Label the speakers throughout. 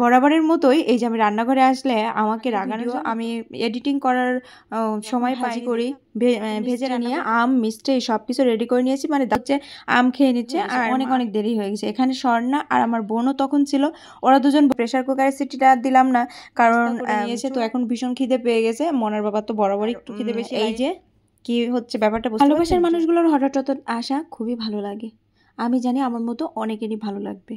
Speaker 1: বরাবরের মতোই এই যে আমি রান্নাঘরে আসলে আমাকে রাগানোর জন্য আমি এডিটিং করার সময় ভাজি করি ভেজে নিয়ে আম মিষ্টি সব কিছু রেডি করে নিয়েছি, মানে হচ্ছে আম খেয়ে নিচ্ছে আর অনেক অনেক দেরি হয়ে গেছে। এখানে স্বর্ণা আর আমার বোনও তখন ছিল, ওরা দুজন প্রেশার কুকারের সিটিটা দিলাম না কারণ নিয়েছে তো এখন ভীষণ খিদে পেয়ে গেছে। মনের বাবা তো বরাবরই একটু খিদে বেশি। এই যে কি হচ্ছে ব্যাপারটা, ভালোবাসার মানুষগুলোর হঠাৎ হঠাৎ আসা খুবই ভালো লাগে। আমি জানি আমার মতো অনেকেরই ভালো লাগবে।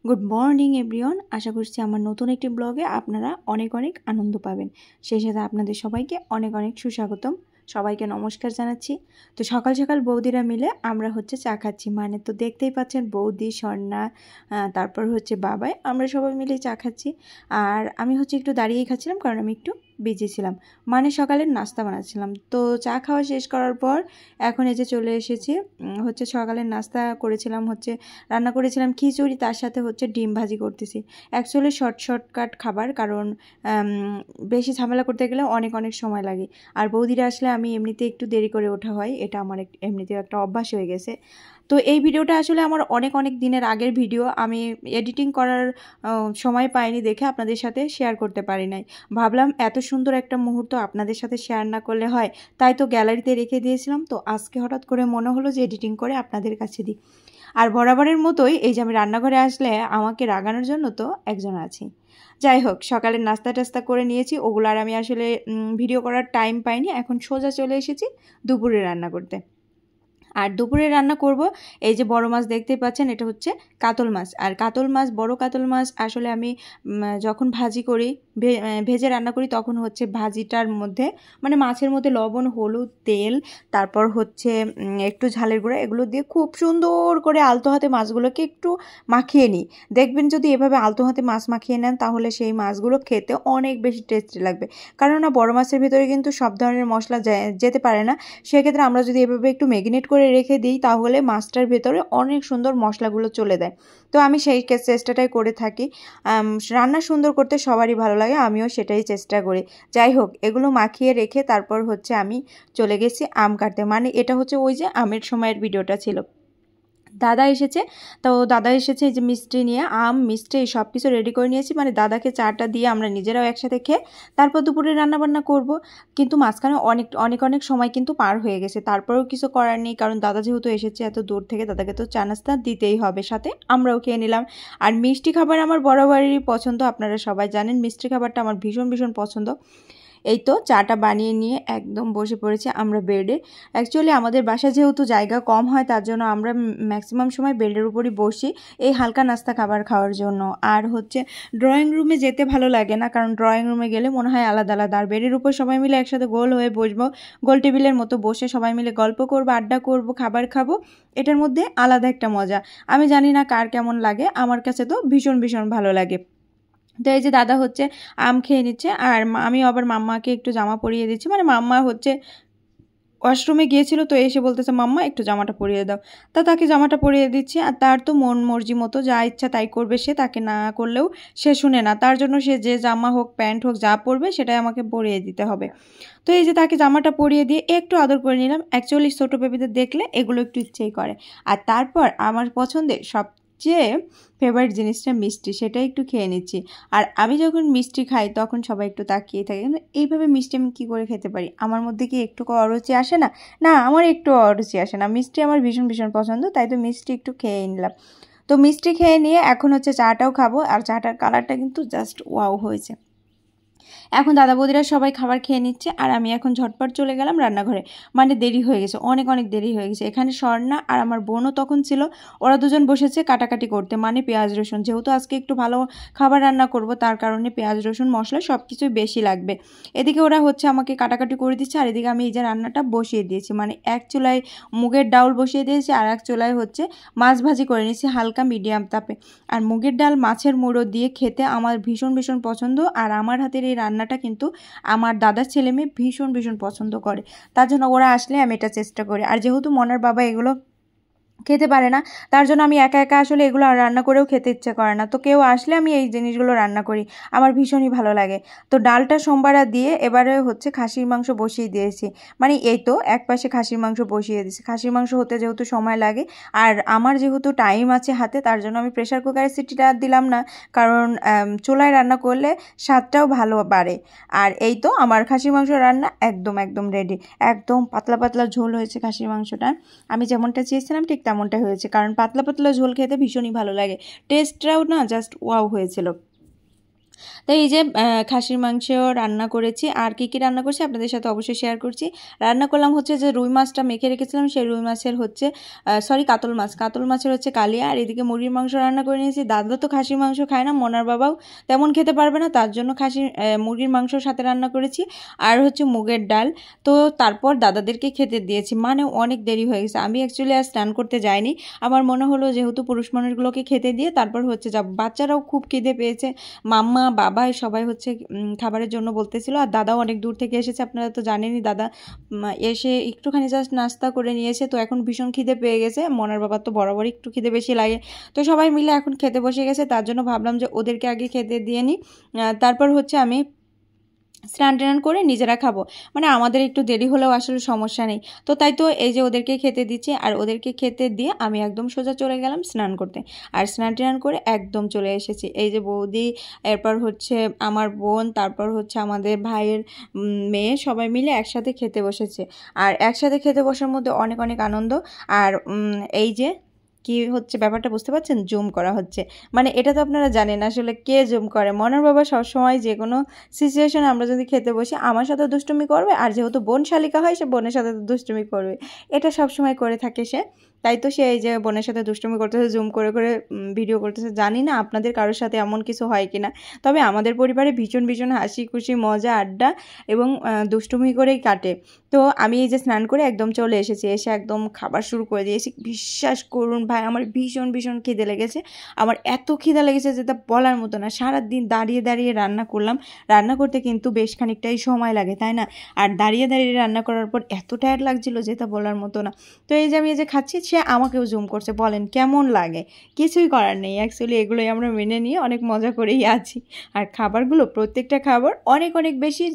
Speaker 1: গুড মর্নিং এভরিওয়ান, আশা করছি আমার নতুন একটি ব্লগে আপনারা অনেক অনেক আনন্দ পাবেন। সেই সাথে আপনাদের সবাইকে অনেক অনেক সুস্বাগতম, সবাইকে নমস্কার জানাচ্ছি। তো সকাল সকাল বৌদিরা মিলে আমরা হচ্ছে চা খাচ্ছি, মানে তো দেখতেই পাচ্ছেন বৌদি, স্বর্ণা, তারপর হচ্ছে বাবাই, আমরা সবাই মিলে চা খাচ্ছি। আর আমি হচ্ছে একটু দাঁড়িয়েই খাচ্ছিলাম কারণ আমি একটু বিজি ছিলাম, মানে সকালের নাস্তা বানাচ্ছিলাম। তো চা খাওয়া শেষ করার পর এখন এই যে চলে এসেছি, হচ্ছে সকালের নাস্তা করেছিলাম, হচ্ছে রান্না করেছিলাম খিচুড়ি, তার সাথে হচ্ছে ডিম ভাজি করতেছি। অ্যাকচুয়ালি শর্টকাট খাবার, কারণ বেশি ঝামেলা করতে গেলে অনেক অনেক সময় লাগে। আর বৌদিরা আসলে আমি এমনিতে একটু দেরি করে ওঠা হয়, এটা আমার এমনিতেও একটা অভ্যাস হয়ে গেছে। তো এই ভিডিওটা আসলে আমার অনেক অনেক দিনের আগের ভিডিও, আমি এডিটিং করার সময় পাইনি দেখে আপনাদের সাথে শেয়ার করতে পারি নাই। ভাবলাম এত সুন্দর একটা মুহূর্ত আপনাদের সাথে শেয়ার না করলে হয়, তাই তো গ্যালারিতে রেখে দিয়েছিলাম। তো আজকে হঠাৎ করে মনে হলো যে এডিটিং করে আপনাদের কাছে দিই। আর বরাবরের মতোই এই যে আমি রান্নাঘরে আসলে আমাকে রাগানোর জন্য তো একজন আছে। যাই হোক, সকালের নাস্তা টাস্তা করে নিয়েছি, ওগুলো আর আমি আসলে ভিডিও করার টাইম পাইনি। এখন সোজা চলে এসেছি দুপুরে রান্না করতে। আর দুপুরে রান্না করব এই যে বড় মাছ দেখতেই পাচ্ছেন, এটা হচ্ছে কাতল মাছ। আর কাতল মাছ, বড় কাতল মাছ আসলে আমি যখন ভাজি করি, ভেজে রান্না করি, তখন হচ্ছে ভাজিটার মধ্যে মানে মাছের মধ্যে লবণ, হলুদ, তেল, তারপর হচ্ছে একটু ঝালের গুঁড়া, এগুলো দিয়ে খুব সুন্দর করে আলতো হাতে মাছগুলোকে একটু মাখিয়ে নিই। দেখবেন যদি এভাবে আলতো হাতে মাছ মাখিয়ে নেন তাহলে সেই মাছগুলো খেতে অনেক বেশি টেস্টি লাগবে। কেননা বড় মাছের ভিতরে কিন্তু সব ধরনের মশলা যেতে পারে না, সেক্ষেত্রে আমরা যদি এভাবে একটু ম্যারিনেট করে রেখে দিই তাহলে মাছটার ভেতরে অনেক সুন্দর মশলাগুলো চলে যায়। তো আমি সেই চেষ্টাটাই করে থাকি। রান্না সুন্দর করতে সবারই ভালো লাগে, আমিও সেটাই চেষ্টা করি। যাই হোক, এগুলো মাখিয়ে রেখে তারপর হচ্ছে আমি চলে গেছি আম কাটতে, মানে এটা হচ্ছে ওই যে আমের সময়ের ভিডিওটা ছিল। দাদা এসেছে, তো দাদা এসেছে এই যে মিষ্টি নিয়ে, আম মিষ্টি সব কিছু রেডি করে নিয়েছি, মানে দাদাকে চাটা দিয়ে আমরা নিজেরাও একসাথে খেয়ে তারপর দুপুরে রান্নাবান্না করব। কিন্তু মাঝখানে অনেক অনেক অনেক সময় কিন্তু পার হয়ে গেছে, তারপরেও কিছু করার নেই, কারণ দাদা যেহেতু এসেছে এত দূর থেকে, দাদাকে তো চা নাস্তা দিতেই হবে, সাথে আমরাও খেয়ে নিলাম। আর মিষ্টি খাবার আমার বরাবরই পছন্দ, আপনারা সবাই জানেন মিষ্টি খাবারটা আমার ভীষণ ভীষণ পছন্দ। এই তো চাটা বানিয়ে নিয়ে একদম বসে পড়েছি আমরা বেডে। অ্যাকচুয়ালি আমাদের বাসা যেহেতু জায়গা কম হয়, তার জন্য আমরা ম্যাক্সিমাম সময় বেডের উপরই বসি এই হালকা নাস্তা খাবার খাওয়ার জন্য। আর হচ্ছে ড্রয়িং রুমে যেতে ভালো লাগে না, কারণ ড্রয়িং রুমে গেলে মনে হয় আলাদা আলাদা। আর বেডের উপর সবাই মিলে একসাথে গোল হয়ে বসবো, গোল টেবিলের মতো বসে সবাই মিলে গল্প করবো, আড্ডা করবো, খাবার খাবো, এটার মধ্যে আলাদা একটা মজা। আমি জানি না কার কেমন লাগে, আমার কাছে তো ভীষণ ভীষণ ভালো লাগে। তো এই যে দাদা হচ্ছে আম খেয়ে নিচ্ছে, আর আমি আবার মাম্মাকে একটু জামা পরিয়ে দিচ্ছি, মানে মাম্মা হচ্ছে ওয়াশরুমে গিয়েছিল, তো এসে বলতেছে মাম্মা একটু জামাটা পরিয়ে দাও। তা তাকে জামাটা পরিয়ে দিচ্ছি। আর তার তো মন মর্জি মতো যা ইচ্ছা তাই করবে সে, তাকে না করলেও সে শুনে না, তার জন্য সে যে জামা হোক প্যান্ট হোক যা পরবে সেটাই আমাকে পরিয়ে দিতে হবে। তো এই যে তাকে জামাটা পরিয়ে দিয়ে একটু আদর করে নিলাম। অ্যাকচুয়ালি ছোটো বেবিদের দেখলে এগুলো একটু ইচ্ছেই করে। আর তারপর আমার পছন্দের যে ফেভারিট জিনিসটা মিষ্টি, সেটা একটু খেয়ে নিচ্ছি। আর আমি যখন মিষ্টি খাই তখন সবাই একটু তাকিয়ে থাকে, কিন্তু এইভাবে মিষ্টি আমি কী করে খেতে পারি? আমার মধ্যে কি একটু অরুচি আসে না? না, আমার একটু অরুচি আসে না, মিষ্টি আমার ভীষণ ভীষণ পছন্দ, তাই তো মিষ্টি একটু খেয়ে নিলাম। তো মিষ্টি খেয়ে নিয়ে এখন হচ্ছে চাটাও খাবো, আর চাটার কালারটা কিন্তু জাস্ট ওয়াও হয়েছে। এখন দাদা বৌদিরা সবাই খাবার খেয়ে নিচ্ছে, আর আমি এখন ঝটপট চলে গেলাম রান্নাঘরে, মানে দেরি হয়ে গেছে, অনেক অনেক দেরি হয়ে গেছে। এখানে স্বর্ণা আর আমার বোনও তখন ছিল, ওরা দুজন বসেছে কাটাকাটি করতে, মানে পেঁয়াজ রসুন, যেহেতু আজকে একটু ভালো খাবার রান্না করব তার কারণে পেঁয়াজ রসুন মশলা সব কিছুই বেশি লাগবে। এদিকে ওরা হচ্ছে আমাকে কাটাকাটি করে দিচ্ছে, আর এদিকে আমি এই যে রান্নাটা বসিয়ে দিয়েছি, মানে এক চুলায় মুগের ডাউল বসিয়ে দিয়েছি, আর এক চুলায় হচ্ছে মাছ ভাজি করে নিয়েছি হালকা মিডিয়াম তাপে। আর মুগের ডাল মাছের মুড়ো দিয়ে খেতে আমার ভীষণ ভীষণ পছন্দ, আর আমার হাতের এই রান্নাটা কিন্তু আমার দাদার ছেলে মেয়ে ভীষণ ভীষণ পছন্দ করে, তার জন্য ওরা আসলে আমি এটা চেষ্টা করি। আর যেহেতু মনার বাবা এগুলো খেতে পারে না, তার জন্য আমি একা একা আসলে এগুলো আর রান্না করেও খেতে ইচ্ছে করে না। তো কেউ আসলে আমি এই জিনিসগুলো রান্না করি, আমার ভীষণই ভালো লাগে। তো ডালটা সোমবার দিয়ে এবারে হচ্ছে খাসির মাংস বসিয়ে দিয়েছি, মানে এই তো এক পাশে খাসির মাংস বসিয়ে দিয়েছি। খাসির মাংস হতে যেহেতু সময় লাগে আর আমার যেহেতু টাইম আছে হাতে, তার জন্য আমি প্রেশার কুকারে সিটিটা দিলাম না, কারণ চুলায় রান্না করলে স্বাদটাও ভালো বাড়ে। আর এই তো আমার খাসির মাংস রান্না একদম একদম রেডি। একদম পাতলা পাতলা ঝোল হয়েছে খাসির মাংসটা, আমি যেমনটা চেয়েছিলাম ঠিক তেমনটা হয়েছে, কারণ পাতলা পাতলা ঝোল খেতে ভীষণই ভালো লাগে, টেস্টটাও না জাস্ট ওয়াও হয়েছিল। তাই এই যে খাসির মাংস রান্না করেছি, আর কি কি রান্না করছি আপনাদের সাথে অবশ্যই শেয়ার করছি। রান্না করলাম হচ্ছে যে রুই মাছটা মেখে রেখেছিলাম, সেই রুই মাছের হচ্ছে কাতল মাছের হচ্ছে কালিয়া। আর এদিকে মুরগির মাংস রান্না করে নিয়েছি। দাদা তো খাসির মাংস খায় না, মনার বাবাও তেমন খেতে পারবে না, তার জন্য মুরগির মাংসর সাথে রান্না করেছি। আর হচ্ছে মুগের ডাল। তো তারপর দাদাদেরকে খেতে দিয়েছি, মানে অনেক দেরি হয়ে গেছে। আমি অ্যাকচুয়ালি আর স্নান করতে যাইনি, আমার মনে হলো যেহেতু পুরুষ মানুষগুলোকে খেতে দিয়ে তারপর হচ্ছে যাব। বাচ্চারাও খুব খিদে পেয়েছে, মাম্মা বাবা সবাই হচ্ছে খাবারের জন্য বলতেছিল। আর দাদাও অনেক দূর থেকে এসেছে, আপনারা তো জানেনই, দাদা এসে একটুখানি জাস্ট নাস্তা করে নিয়েছে, তো এখন ভীষণ খিদে পেয়ে গেছে। মনার বাবার তো বরাবরই একটু খিদে বেশি লাগে, তো সবাই মিলে এখন খেতে বসে গেছে, তার জন্য ভাবলাম যে ওদেরকে আগে খেতে দিয়ে নিই, তারপর হচ্ছে আমি স্নান টান করে নিজেরা খাবো, মানে আমাদের একটু দেরি হলেও আসলে সমস্যা নেই। তো তাই তো এই যে ওদেরকে খেতে দিচ্ছি, আর ওদেরকে খেতে দিয়ে আমি একদম সোজা চলে গেলাম স্নান করতে। আর স্নান টান করে একদম চলে এসেছি। এই যে বৌদি, এরপর হচ্ছে আমার বোন, তারপর হচ্ছে আমাদের ভাইয়ের মেয়ে, সবাই মিলে একসাথে খেতে বসেছে। আর একসাথে খেতে বসার মধ্যে অনেক অনেক আনন্দ। আর এই যে কি হচ্ছে ব্যাপারটা বুঝতে পারছেন, জুম করা হচ্ছে, মানে এটা তো আপনারা জানেন আসলে কে জুম করে। মনের বাবা সবসময় যে কোনো সিচুয়েশনে আমরা যদি খেতে বসি আমার সাথে দুষ্টুমি করবে, আর যেহেতু বোন শালিকা হয় সে বোনের সাথে দুষ্টুমি করবে, এটা সবসময় করে থাকে সে। তাই তো সে এই যে বোনের সাথে দুষ্টুমি করতেছে, জুম করে করে ভিডিও করতেছে। জানি না আপনাদের কারোর সাথে এমন কিছু হয় কিনা, তবে আমাদের পরিবারে ভীষণ ভীষণ হাসি খুশি মজা আড্ডা এবং দুষ্টুমি করেই কাটে। তো আমি এই যে স্নান করে একদম চলে এসেছি, এসে একদম খাবার শুরু করে দিয়েছি। বিশ্বাস করুন ভাই, আমার ভীষণ ভীষণ খিদে লেগেছে। আমার এত খিদে লেগেছে যেটা বলার মতো না। সারাদিন দাঁড়িয়ে দাঁড়িয়ে রান্না করলাম, রান্না করতে কিন্তু বেশ খানিকটাই সময় লাগে, তাই না? আর দাঁড়িয়ে দাঁড়িয়ে রান্না করার পর এত টায়ার্ড লাগছিল যেটা বলার মতো না। তো এই যে আমি এই যে খাচ্ছি, সে আমাকেও জুম করছে, বলেন কেমন লাগে? কিছুই করার নেই, অ্যাকচুয়ালি এগুলোই আমরা মেনে নিয়ে অনেক মজা করেই আছি। আর খাবারগুলো প্রত্যেকটা খাবার অনেক অনেক বেশি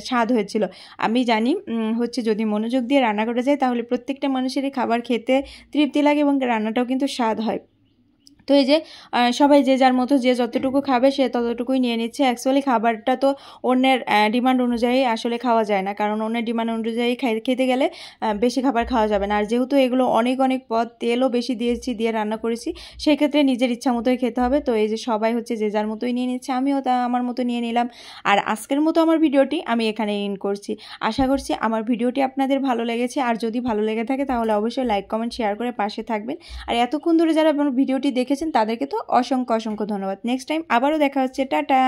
Speaker 1: স্বাদ হয়েছিল। আমি জানি হচ্ছে যদি মনোযোগ দিয়ে রান্না করা যায় তাহলে প্রত্যেকটা মানুষেরই খাবার খেতে তৃপ্তি লাগে এবং রান্নাটাও কিন্তু স্বাদ হয়। তো এই যে সবাই যে যার মতো যে যতটুকু খাবে সে ততটুকুই নিয়ে নিচ্ছে। অ্যাকচুয়ালি খাবারটা তো অন্যের ডিমান্ড অনুযায়ী আসলে খাওয়া যায় না, কারণ অন্যের ডিমান্ড অনুযায়ী খেতে গেলে বেশি খাবার খাওয়া যাবে না। আর যেহেতু এগুলো অনেক অনেক পদ, তেলও বেশি দিয়ে রান্না করেছি, সেই ক্ষেত্রে নিজের ইচ্ছা মতোই খেতে হবে। তো এই যে সবাই হচ্ছে যে যার মতোই নিয়ে নিচ্ছে, আমিও তা আমার মতো নিয়ে নিলাম। আর আজকের মতো আমার ভিডিওটি আমি এখানে এন্ড করছি। আশা করছি আমার ভিডিওটি আপনাদের ভালো লেগেছে, আর যদি ভালো লেগে থাকে তাহলে অবশ্যই লাইক কমেন্ট শেয়ার করে পাশে থাকবেন। আর এতক্ষণ ধরে যারা আমার ভিডিওটি দেখেছেন তাদেরকে তো অসংখ্য অসংখ্য ধন্যবাদ। নেক্সট টাইম আবারও দেখা হচ্ছে, টাটা।